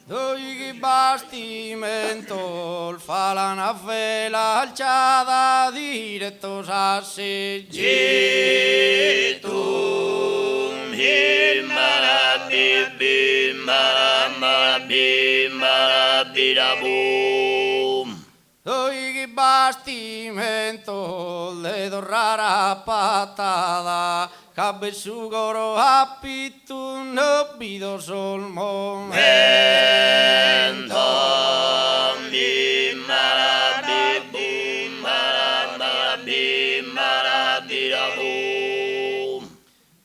Doi bastimento fa la navela alciata diretto a Jitum himara bimara birabum. Doi bastimento le dorrara patada cabesugoro apitu no bido sol momento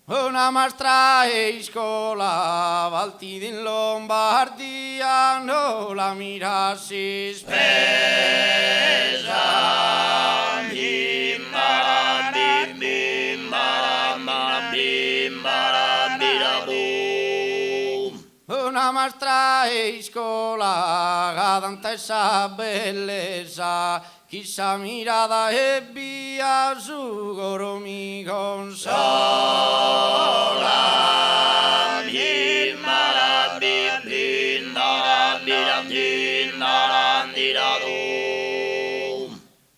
una mastra e scuola valti in Lombardia no la mirassi spesa una mastra e scuola cadantessa bellezza chissà mirata e via su coro mi consola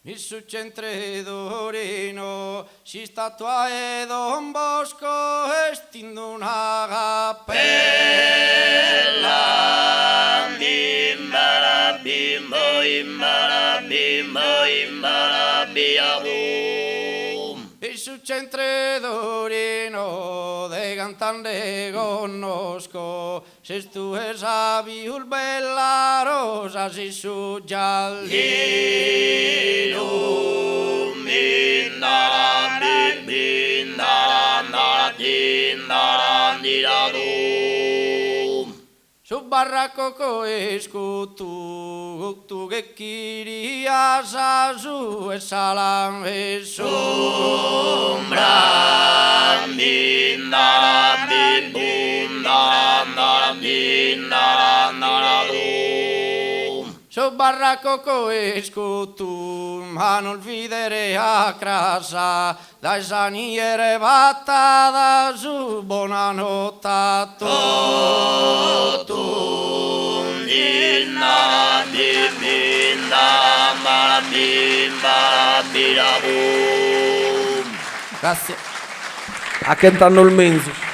il suo centredorino si statua e Don Bosco estindo una cappella il suo centredorino de cantante conosco se tu sabi ul bella rosa si su giallino su barracco coesco tu che querías a su e salam e sombra su barracco coesco tu ma non videre a casa dai saniere battada su buonanotte a grazie A che danno il mezzo?